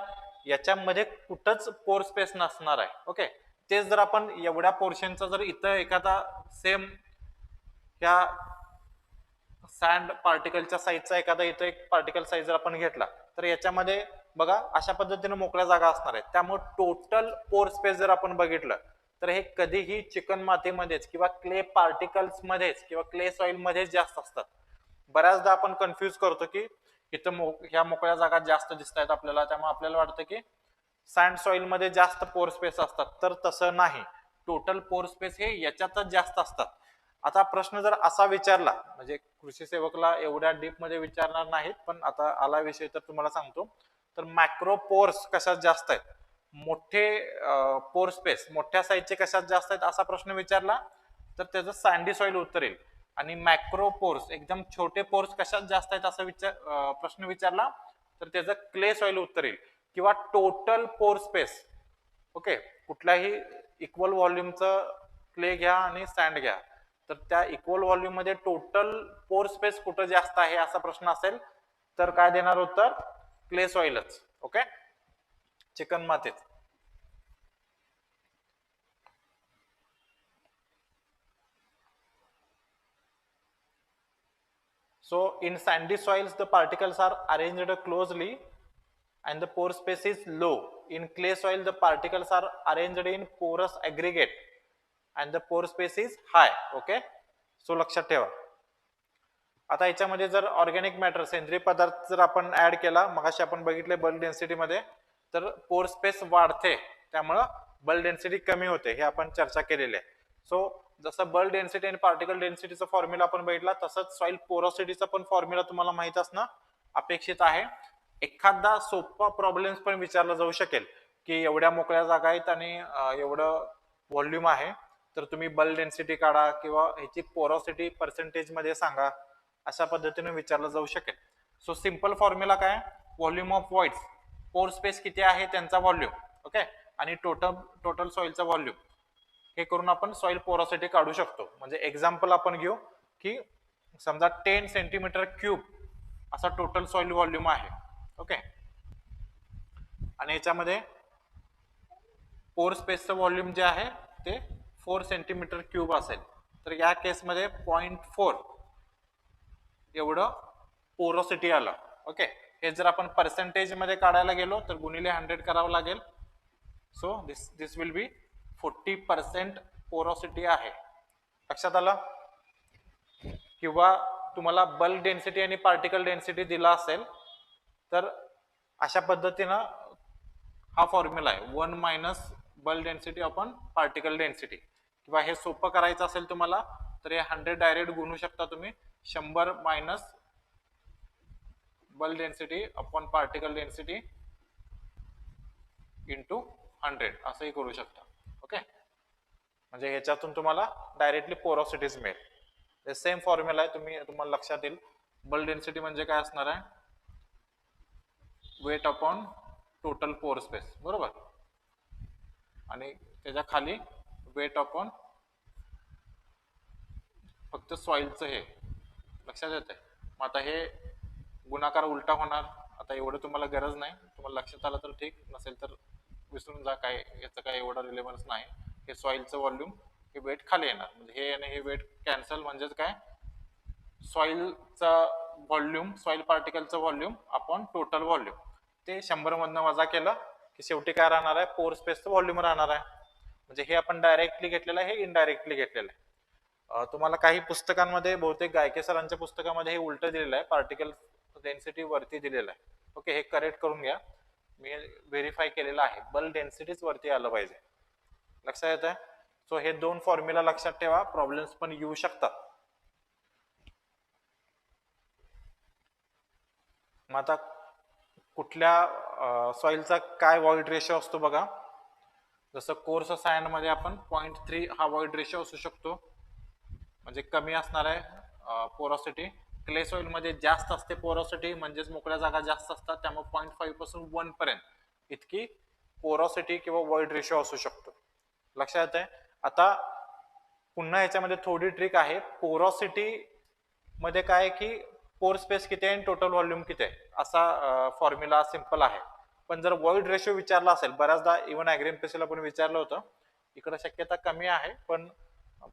याच्यामध्ये कुठंच पोर स्पेस नसणार आहे. ओके, तेच जर आपण एवढ्या पोर्शनचा जर इथं एखादा सेम ह्या सँड पार्टिकलच्या साईजचा एखादा इथं एक पार्टिकल साईज जर आपण घेतला तर याच्यामध्ये बघा अशा पद्धतीने मोकळ्या जागा असणार आहेत. त्यामुळे टोटल पोर स्पेस जर आपण बघितलं तर हे कधीही चिकन मातीमध्येच किंवा क्ले पार्टिकल्स मध्येच किंवा क्ले सॉइल मध्येच जास्त असतात. बऱ्याचदा आपण कन्फ्यूज करतो की इथं ह्या मोकळ्या जागा जास्त दिसत आहेत आपल्याला, त्यामुळे आपल्याला वाटतं की सँड सॉइल मध्ये जास्त पोर स्पेस असतात, तर तसं नाही. टोटल पोर स्पेस हे याच्यातच जास्त असतात. आता प्रश्न जर असा विचारला, म्हणजे कृषी सेवकला एवढ्या डीप मध्ये विचारणार नाहीत, पण आता आला विषय तर तुम्हाला सांगतो, तर मॅक्रोपोर्स कशात जास्त आहेत, मोठे पोर स्पेस मोठ्या साईजचे कशात जास्त आहेत असा प्रश्न विचारला तर त्याचं सँडी सॉइल उत्तर येईल. आणि मॅक्रो पोर्स एकदम छोटे पोर्स कशात जास्त आहेत असा प्रश्न विचारला तर त्याचं क्ले सॉइल उत्तर येईल. किंवा टोटल पोर स्पेस, ओके, कुठल्याही इक्वल व्हॉल्यूमचं क्ले घ्या आणि सँड घ्या तर त्या इक्वल व्हॉल्यूम मध्ये टोटल पोर स्पेस कुठं जास्त आहे असा प्रश्न असेल तर काय देणार उत्तर? क्ले सॉइलच. ओके, चिकन मातीत. So in sandy soils the particles are arranged closely and the pore space is low. In clay soil the particles are arranged in porous aggregate and the pore space is high. Okay, so लक्षात ठेवा. आता याच्यामध्ये जर organic matter सेंद्रिय पदार्थ जर आपण add केला मगाशी आपण बघितले बल्क डेन्सिटी मध्ये तर पोर स्पेस वाढते त्यामुळे बल्क डेन्सिटी कमी होते हे आपण चर्चा केलेली आहे. सो जसं बल्क डेन्सिटी आणि पार्टिकल डेन्सिटीचा फॉर्म्युला आपण बघितला तसंच सॉइल पोरोसिटीचा पण फॉर्म्युला तुम्हाला माहित असणं अपेक्षित आहे. एखादा सोपा प्रॉब्लेम्स पण विचारला जाऊ शकेल की एवढ्या मोकळ्या जागा आहेत आणि एवढं व्हॉल्यूम आहे तर तुम्ही बल्क डेन्सिटी काढा किंवा ह्याची पोरोसिटी पर्सेंटेज मध्ये सांगा अशा पद्धतीने विचारलं जाऊ शकेल. सो सिंपल फॉर्म्युला काय? व्हॉल्यूम ऑफ व्हॉइड्स, पोर स्पेस किती आहे त्यांचा व्हॉल्यूम, ओके, आणि टोटल सॉइलचा व्हॉल्यूम हे करून आपण सॉइल पोरोसिटी काढू शकतो. म्हणजे एक्झाम्पल आपण घेऊ की समजा 10 सेंटीमीटर क्यूब असा टोटल सॉइल व्हॉल्यूम आहे. ओके, आणि याच्यामध्ये पोर स्पेसचं व्हॉल्यूम जे आहे ते 4 सेंटीमीटर क्यूब असेल तर या केसमध्ये 0.4 एवढं पोरोसिटी आलं. ओके, हे जर आपण पर्सेंटेज मध्ये काढायला गेलो तर गुणिले 100 करावं लागेल. So this will be 40% porosity आहे. लक्षात आलं? किंवा तुम्हाला बल्क डेन्सिटी आणि पार्टिकल डेन्सिटी दिला असेल तर अशा पद्धतीनं हा फॉर्म्युला आहे 1 minus bulk density upon particle density. किंवा हे सोपं करायचं असेल तुम्हाला तर हे 100 डायरेक्ट गुणू शकता तुम्ही. 100 minus bulk density upon particle density into 100 असंही करू शकता. ओके, म्हणजे ह्याच्यातून तुम्हाला डायरेक्टली पोरोसिटीज मिळेल. सेम फॉर्म्युला आहे, तुम्हाला लक्षात येईल. बल्क डेन्सिटी म्हणजे काय असणार आहे? वेट अपॉन टोटल पोर स्पेस, बरोबर, आणि त्याच्या खाली वेट अपॉन फक्त सॉइलचं हे लक्षात येते. मग आता हे गुणाकार उलटा होणार. आता एवढं तुम्हाला गरज नाही, तुम्हाला लक्षात आलं तर ठीक, नसेल तर विसरून जा, काय याचं काय एवढा रिलेव्हन्स नाही. हे सॉइलचं व्हॉल्यूम हे वेट खाली येणार म्हणजे हे आणि हे वेट कॅन्सल म्हणजेच काय सॉइलचा व्हॉल्यूम सॉइल पार्टिकलचं व्हॉल्यूम अपॉन टोटल व्हॉल्यूम ते 100 मधनं वजा केलं की शेवटी काय राहणार आहे? पोर स्पेसचं व्हॉल्यूम राहणार आहे. म्हणजे हे आपण डायरेक्टली घेतलेलं आहे, हे इनडायरेक्टली घेतलेलं आहे. तुम्हाला काही पुस्तकांमध्ये बहुतेक गायके सरांच्या पुस्तकामध्ये हे उलट दिलेलं आहे, पार्टिकल डेन्सिटी वरती दिलेलं आहे. ओके, हे करेक्ट करून घ्या, मी व्हेरीफाय केलेलं आहे. बल्क डेन्सिटीच वरती आलं पाहिजे. लक्षात येत आहे? सो हे दोन फॉर्म्युला लक्षात ठेवा, प्रॉब्लेम्स पण येऊ शकतात. मग आता कुठल्या सॉइलचा काय व्हॉइड रेशो असतो बघा. जसं कोर्स सँड मध्ये आपण 0.3 हा व्हॉइड रेशो असू शकतो, म्हणजे कमी असणार आहे पोरोसिटी. क्ले सॉइल मध्ये जास्त असते पोरोसिटी, म्हणजेच मोकळ्या जागा जास्त असतात, त्यामुळे 0.5 पासून 1 पर्यंत इतकी पोरोसिटी किंवा व्हॉइड रेशो असू शकतो. लक्षात येत आहे? आता पुन्हा याच्यामध्ये थोडी ट्रिक आहे. पोरोसिटी मध्ये काय की पोर स्पेस किती आहे आणि टोटल व्हॉल्यूम किती आहे असा फॉर्म्युला सिंपल आहे. पण जर व्हॉइड रेशो विचारला असेल, बऱ्याचदा इव्हन ऍग्रीएमपीएससीला पण विचारलं होतं, इकडे शक्यता कमी आहे, पण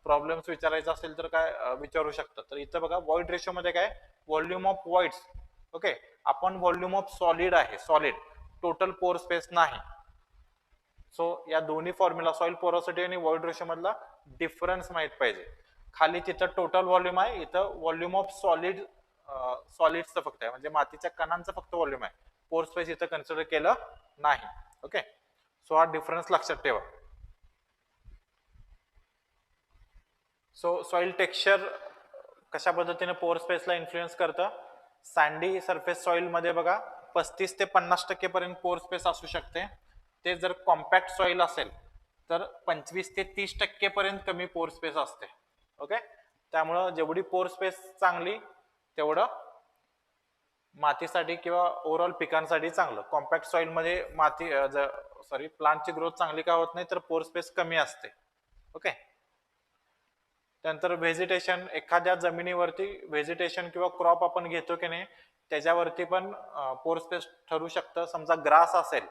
प्रॉब्लेम्स विचारायचा असेल तर काय विचारू शकतात. तर इथं बघा व्हॉइड रेशो मध्ये काय व्हॉल्यूम ऑफ व्हॉइड्स, ओके, आपण व्हॉल्यूम ऑफ सॉलिड आहे, सॉलिड, टोटल पोर स्पेस नाही. सो या दोन्ही फॉर्म्युला सॉइल पोरोसिटी आणि व्हॉइड रेशो मधला डिफरन्स माहित पाहिजे. खाली तिथं टोटल व्हॉल्यूम आहे, इथं व्हॉल्यूम ऑफ सॉलिड सॉलिड्सचं फक्त आहे, म्हणजे मातीच्या कणांचं फक्त व्हॉल्यूम आहे, पोर स्पेस इथं कन्सिडर केलं नाही. ओके, सो हा डिफरन्स लक्षात ठेवा. सो सॉइल टेक्स्चर कशा पद्धतीने पोर स्पेसला इन्फ्लुएन्स करतं. सँडी सरफेस सॉइल मध्ये बघा 35 ते 50% पर्यंत पोर स्पेस असू शकते. ते जर कॉम्पॅक्ट सॉइल असेल तर 25 ते 30% पर्यंत कमी पोर स्पेस असते. ओके, त्यामुळं जेवढी पोर स्पेस चांगली तेवढं मातीसाठी किंवा ओव्हरऑल पिकांसाठी चांगलं. कॉम्पॅक्ट सॉइल मध्ये माती प्लांटची ग्रोथ चांगली का होत नाही तर पोर स्पेस कमी असते. ओके, त्यानंतर व्हेजिटेशन, एखाद्या जमिनीवरती व्हेजिटेशन किंवा क्रॉप आपण घेतो की नाही त्याच्यावरती पण पोर स्पेस ठरू शकतं. समजा ग्रास असेल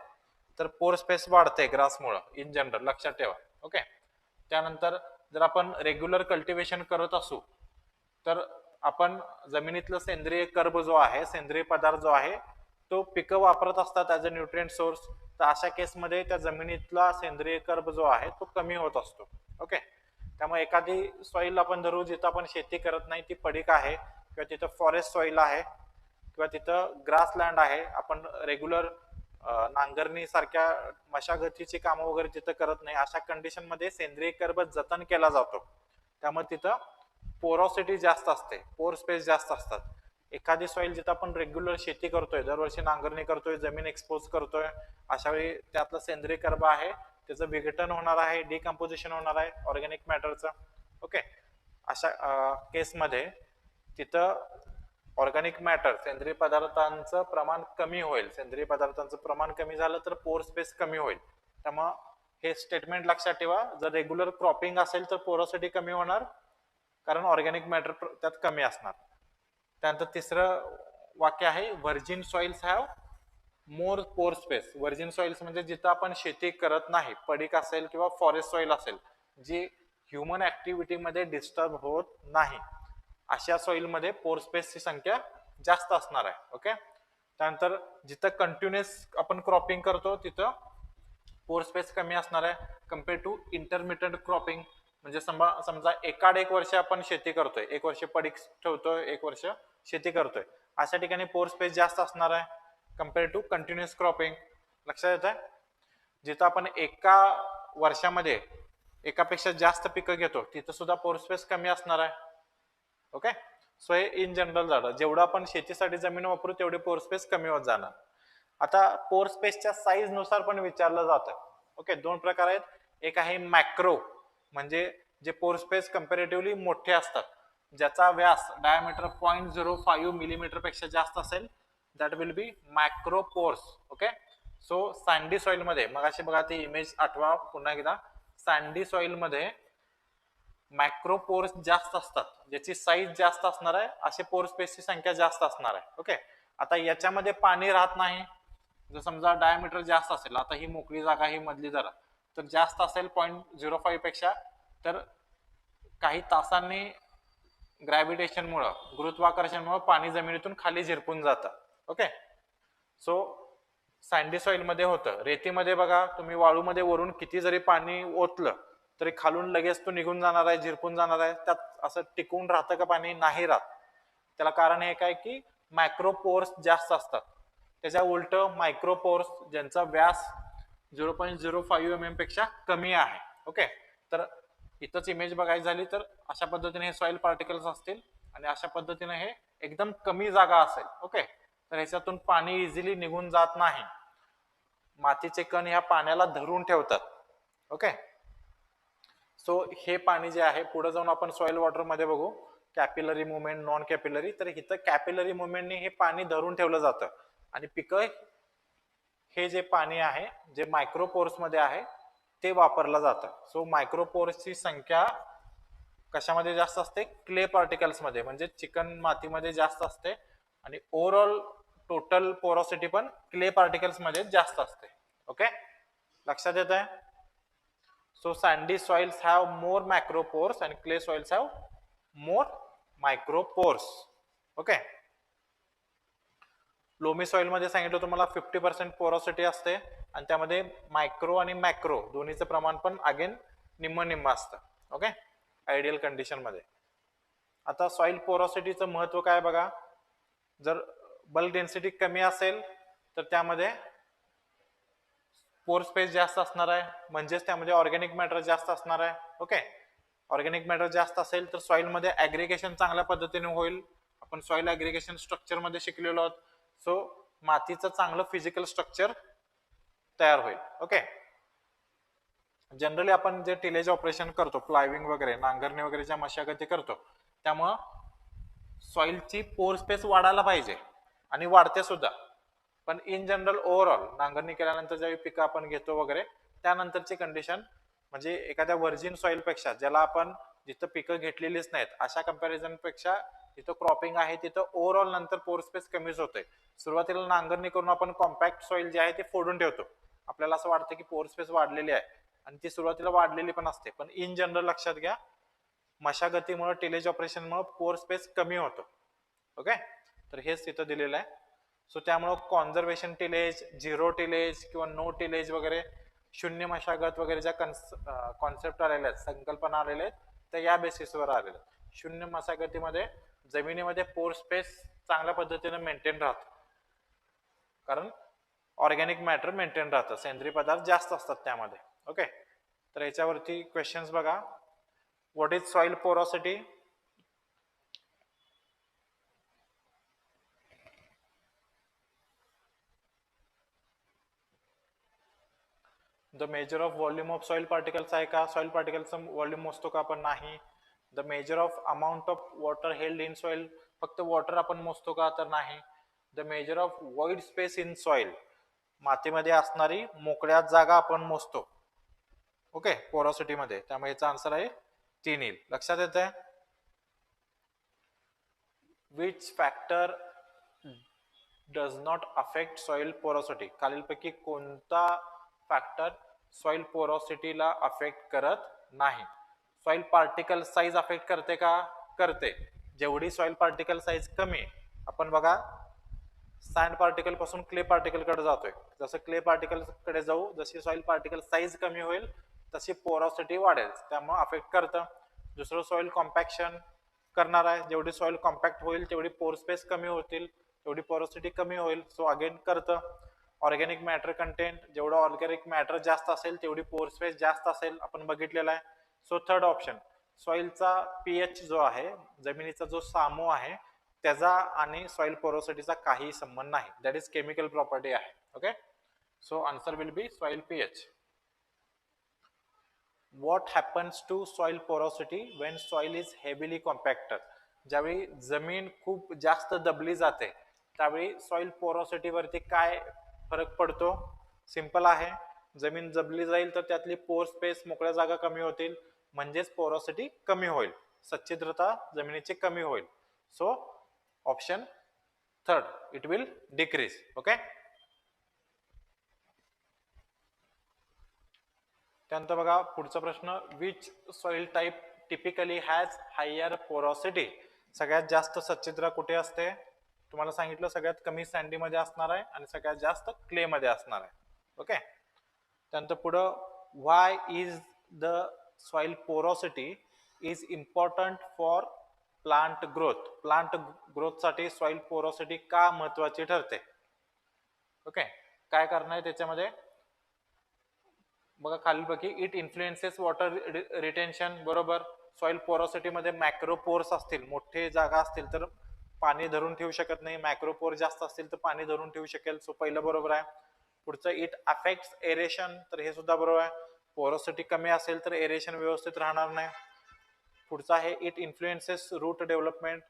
तर पोर स्पेस वाढते ग्रासमुळं इन जनरल, लक्षात ठेवा. ओके, त्यानंतर जर आपण रेग्युलर कल्टिवेशन करत असू तर आपण जमिनीतलं सेंद्रिय कर्ब जो आहे, सेंद्रिय पदार्थ जो आहे तो पिकं वापरत असतात ऍज अ न्यूट्रिएंट सोर्स. तर अशा केसमध्ये त्या जमिनीतला सेंद्रिय कर्ब जो आहे तो कमी होत असतो. ओके, त्यामुळे एखादी सॉइल आपण धरू जिथं आपण शेती करत नाही, ती पडीक आहे किंवा तिथं फॉरेस्ट सॉइल आहे किंवा तिथं ग्रासलँड आहे, आपण रेग्युलर नांगरणी सारख्या मशागतीची कामं वगैरे तिथं करत नाही, अशा कंडिशन मध्ये सेंद्रिय कर्ब जतन केला जातो. त्यामुळे तिथं पोरॉसिटी जास्त असते, पोर स्पेस जास्त असतात. एखादी सॉइल जिथं आपण रेग्युलर शेती करतोय, दरवर्षी नांगरणी करतोय, जमीन एक्सपोज करतोय, अशा वेळी त्यातलं सेंद्रिय कर्ब आहे त्याचं विघटन होणार आहे, डिकम्पोजिशन होणार आहे ऑर्गॅनिक मॅटरचं. ओके, अशा केसमध्ये तिथं ऑर्गॅनिक मॅटर, सेंद्रिय पदार्थांचं प्रमाण कमी होईल. सेंद्रिय पदार्थांचं प्रमाण कमी झालं तर पोर स्पेस कमी होईल. त्यामुळं हे स्टेटमेंट लक्षात ठेवा. जर रेग्युलर क्रॉपिंग असेल तर पोरोसिटी कमी होणार कारण ऑर्गॅनिक मॅटर त्यात कमी असणार. त्यानंतर तिसरं वाक्य आहे व्हर्जिन सॉइल्स हॅव मोर पोर स्पेस. व्हर्जिन सॉइल्स म्हणजे जिथं आपण शेती करत नाही, पडीक असेल किंवा फॉरेस्ट सॉइल असेल, जी ह्युमन ऍक्टिव्हिटीमध्ये डिस्टर्ब होत नाही, अशा सॉइल मध्ये पोर स्पेसची संख्या जास्त असणार आहे. ओके, त्यानंतर जिथं कंटिन्युअस आपण क्रॉपिंग करतो तिथं पोर स्पेस कमी असणार आहे कम्पेअर टू इंटरमिटंट क्रॉपिंग. म्हणजे समजा एकाड एक वर्ष आपण शेती करतोय, एक वर्ष पडीक ठेवतोय, एक वर्ष शेती करतोय, अशा ठिकाणी पोर स्पेस जास्त असणार आहे कम्पेअर टू कंटिन्युअस क्रॉपिंग. लक्षात येत आहे? जिथं आपण एका वर्षामध्ये एकापेक्षा जास्त पिकं घेतो तिथं सुद्धा पोर स्पेस कमी असणार आहे. ओके, सो हे इन जनरल झालं. जेवढं आपण शेतीसाठी जमीन वापरू तेवढी पोर स्पेस कमी होत जाणार. आता पोर स्पेसच्या साईज नुसार पण विचारलं जातं. ओके, दोन प्रकार आहेत. एक आहे मॅक्रो, म्हणजे जे पोर स्पेस कंपॅरेटिव्हली मोठे असतात, ज्याचा व्यास डायमीटर 0.05 मिलीमीटर पेक्षा जास्त असेल, that will be macro pores. Okay, so sandy soil मध्ये, मग अशी बघा ती इमेज आठवा पुन्हा एकदा, सँडी सॉइल मध्ये मॅक्रो पोर्स जास्त असतात, ज्याची साईज जास्त असणार आहे, असे पोर स्पेसची संख्या जास्त असणार आहे. ओके, आता याच्यामध्ये पाणी राहत नाही. जर समजा डायमीटर जास्त असेल, आता ही मोकळी जागा, ही मधली जरा तर जास्त असेल 0.05 पेक्षा, तर काही तासांनी ग्रॅव्हिटेशनमुळं, गुरुत्वाकर्षणमुळे पाणी जमिनीतून खाली झिरपून जातं. ओके, सो सँडी सॉइल मध्ये होतं. रेतीमध्ये बघा तुम्ही, वाळूमध्ये वरून किती जरी पाणी ओतलं तरी खालून लगेच तो निघून जाणार आहे, झिरपून जाणार आहे. त्यात असं टिकून राहतं का पाणी? नाही राहत. त्याला कारण हे काय की मायक्रोपोर्स जास्त असतात. त्याच्या उलट मायक्रोपोर्स ज्यांचा व्यास 0.05 mm पेक्षा कमी आहे. ओके, तर इथंच इमेज बघायची झाली तर अशा पद्धतीने हे सॉइल पार्टिकल्स असतील आणि अशा पद्धतीने हे एकदम कमी जागा असेल. ओके, तर ह्याच्यातून पाणी इझिली निघून जात नाही. मातीचे कण ह्या पाण्याला धरून ठेवतात. ओके, सो हे पाणी जे आहे, पुढे जाऊन आपण सॉइल वॉटर मध्ये बघू कॅपिलरी मुवमेंट, नॉन कॅपिलरी. तर इथं कॅपिलरी मुवमेंटने हे पाणी धरून ठेवलं जातं आणि पिकं हे जे पाणी आहे जे मायक्रोपोर्स मध्ये आहे ते वापरलं जातं. सो मायक्रोपोर्सची संख्या कशामध्ये जास्त असते? क्ले पार्टिकल्स मध्ये, म्हणजे चिकन मातीमध्ये जास्त असते आणि ओव्हरऑल टोटल पोरोसिटी पण क्ले पार्टिकल्स मध्ये जास्त असते. ओके, लक्षात येत आहे? So sandy soils have more macropores आणि clay soils have more micropores. Okay, loamy soil मध्ये सांगितलं तुम्हाला 50% पोरोसिटी असते आणि त्यामध्ये मायक्रो आणि मॅक्रो दोन्हीचं प्रमाण पण अगेन निम्म निम्म असतं. ओके, आयडियल कंडिशन मध्ये. आता सॉइल पोरोसिटीचं महत्व काय बघा. जर बल्क डेन्सिटी कमी असेल तर त्यामध्ये पोर स्पेस जास्त असणार आहे, म्हणजेच त्यामध्ये ऑर्गॅनिक मॅटर जास्त असणार आहे. ओके, ऑर्गॅनिक मॅटर जास्त असेल तर सॉइल मध्ये ऍग्रिगेशन चांगल्या पद्धतीने होईल. आपण सॉइल ऍग्रिगेशन स्ट्रक्चर मध्ये शिकलेलो आहोत. सो मातीचं चांगलं फिजिकल स्ट्रक्चर तयार होईल. ओके. जनरली आपण जे टिलेज ऑपरेशन करतो, प्लायविंग वगैरे, नांगरणी वगैरेच्या मशागती करतो, त्यामुळं सॉइलची पोर स्पेस वाढायला पाहिजे आणि वाढते सुद्धा. पण इन जनरल ओव्हरऑल नांगरणी केल्यानंतर ज्यावेळी पिकं आपण घेतो वगैरे त्यानंतरची कंडिशन म्हणजे एखाद्या व्हर्जिन सॉइल पेक्षा, ज्याला आपण जिथं पिकं घेतलेलीच नाहीत अशा कंपॅरिझन पेक्षा जिथं क्रॉपिंग आहे तिथं ओव्हरऑल नंतर पोर स्पेस कमीच होते. सुरुवातीला नांगरणी करून आपण कॉम्पॅक्ट सॉइल जे आहे ते फोडून ठेवतो, आपल्याला असं वाटतं की पोर स्पेस वाढलेली आहे आणि ती सुरुवातीला वाढलेली पण असते, पण इन जनरल लक्षात घ्या मशागतीमुळे टिलेज ऑपरेशनमुळे पोर स्पेस कमी होतो. ओके. तर हेच तिथं दिलेलं आहे. सो त्यामुळं कॉन्झर्वेशन टिलेज, झिरो टिलेज किंवा नो टिलेज वगैरे, शून्य मशागत वगैरे ज्या कॉन्सेप्ट आलेल्या आहेत, संकल्पना आलेल्या आहेत, त्या या बेसिसवर आलेल्या आहेत. शून्य मशागतीमध्ये जमिनीमध्ये पोर स्पेस चांगल्या पद्धतीने मेंटेन राहतो, कारण ऑर्गॅनिक मॅटर मेंटेन राहतं, सेंद्रिय पदार्थ जास्त असतात त्यामध्ये. ओके. तर याच्यावरती क्वेश्चन्स बघा. What is soil porosity? The measure of volume of soil particles आहे का? सॉइल पार्टिकलचं व्हॉल्यूम मोजतो का आपण? नाही. The measure of amount of water held in soil, फक्त वॉटर आपण मोजतो का? तर नाही. The measure of void space in soil, मातीमध्ये असणारी मोकळ्या जागा आपण मोजतो. ओके, पोरॉसिटी मध्ये. त्यामुळे याचा आन्सर आहे 3 येईल. लक्षात येतंय? Which factor does not affect soil porosity? खालीलपैकी कोणता फॅक्टर सॉइल पोरॉसिटीला अफेक्ट करत नाही? सॉइल पार्टिकल साईज अफेक्ट करते का? करते. जेवढी सॉइल पार्टिकल साईज कमी, आपण बघा सँड पार्टिकल पासून क्ले पार्टिकल कडे जातोय, जसं क्ले पार्टिकल कडे जाऊ जशी सॉइल पार्टिकल साईज कमी होईल तशी पोरॉसिटी वाढेल, त्यामुळे अफेक्ट करतं. दुसरं सॉइल कॉम्पॅक्शन करणार आहे, जेवढी सॉइल कॉम्पॅक्ट होईल तेवढी पोर स्पेस कमी होतील, तेवढी पोरॉसिटी कमी होईल, सो अगेन करतं. ऑर्गॅनिक मॅटर कंटेंट, जेवढं ऑर्गॅनिक मॅटर जास्त असेल तेवढी पोर स्पेस जास्त असेल, आपण बघितलेलं आहे. सो थर्ड ऑप्शन, सॉइलचा पीएच जो आहे, जमिनीचा जो सामो आहे त्याचा आणि सॉइल पोरोसिटीचा काही संबंध नाही, दॅट इज केमिकल प्रॉपर्टी आहे. Okay. So answer will be soil pH. What happens to soil porosity when soil is heavily compacted? ज्यावेळी जमीन खूप जास्त दबली जाते त्यावेळी सॉइल पोरोसिटी वरती काय फरक पडतो? सिंपल आहे, जमीन दबली जाईल तर त्यातली पोर स्पेस, मोकळ्या जागा कमी होतील, म्हणजेच पोरोसिटी कमी होईल, सच्छिद्रता जमिनीची कमी होईल. So option third, it will decrease. Okay. त्यानंतर बघा पुढचा प्रश्न, which soil type typically has higher porosity? सगळ्यात जास्त सच्छिद्र कुठे असते? तुम्हाला सांगितलं सगळ्यात कमी सँडी मध्ये असणार आहे आणि सगळ्यात जास्त क्ले मध्ये असणार आहे. ओके. त्यानंतर पुढं, why is the soil porosity is important for plant growth? Plant growth साठी सॉइल पोरॉसिटी का महत्वाची ठरते? ओके. काय करणार आहे त्याच्यामध्ये बघा खालीलपैकी, इट इन्फ्लुएन्सेस वॉटर रिटेन्शन, बरोबर. सॉइल पोरॉसिटी मध्ये मॅक्रोपोर्स असतील, मोठे जागा असतील तर पाणी धरून ठेवू शकत नाही, मॅक्रोपोर जास्त असतील तर पाणी धरून ठेवू शकेल, सो पहिलं बरोबर आहे. पुढचं, इट अफेक्ट्स एरेशन, तर हे सुद्धा बरोबर आहे, पोरॉसिटी कमी असेल तर एरेशन व्यवस्थित राहणार नाही. पुढचं आहे, इट इन्फ्लुएन्सेस रूट डेव्हलपमेंट,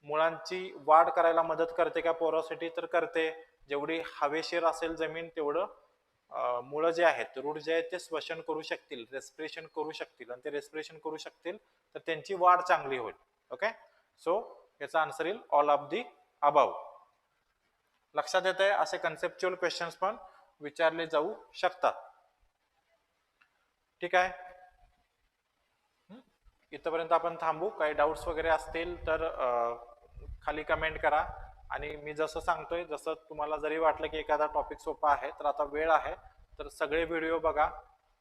मुळांची वाढ करायला मदत करते का पोरॉसिटी? तर करते. जेवढी हवेशीर असेल जमीन तेवढं मुळं जे आहेत, रूट जे आहेत ते श्वसन करू शकतील, रेस्पिरेशन करू शकतील, आणि ते रेस्पिरेशन करू शकतील तर त्यांची वाढ चांगली होईल. ओके. सो याचा आन्सर येईल ऑल ऑफ दी अबाव. लक्षात येत आहे? असे कन्सेप्च्युअल क्वेश्चन्स पण विचारले जाऊ शकतात. ठीक आहे, इथपर्यंत आपण थांबू. काही डाऊट्स वगैरे असतील तर खाली कमेंट करा. आणि मी जसं सांगतोय, जसं तुम्हाला जरी वाटलं की एखादा टॉपिक सोपा आहे तर आता वेळ आहे तर सगळे व्हिडिओ बघा,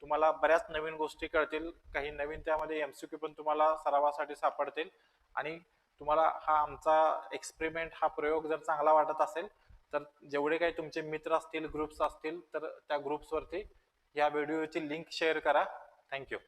तुम्हाला बऱ्याच नवीन गोष्टी कळतील, काही नवीन त्यामध्ये एमसीक्यू पण तुम्हाला सरावासाठी सापडतील. आणि तुम्हाला हा आमचा एक्सपेरिमेंट, हा प्रयोग जर चांगला वाटत असेल तर जेवढे काही तुमचे मित्र असतील, ग्रुप्स असतील तर त्या ग्रुप्सवरती या व्हिडिओची लिंक शेअर करा. थँक्यू.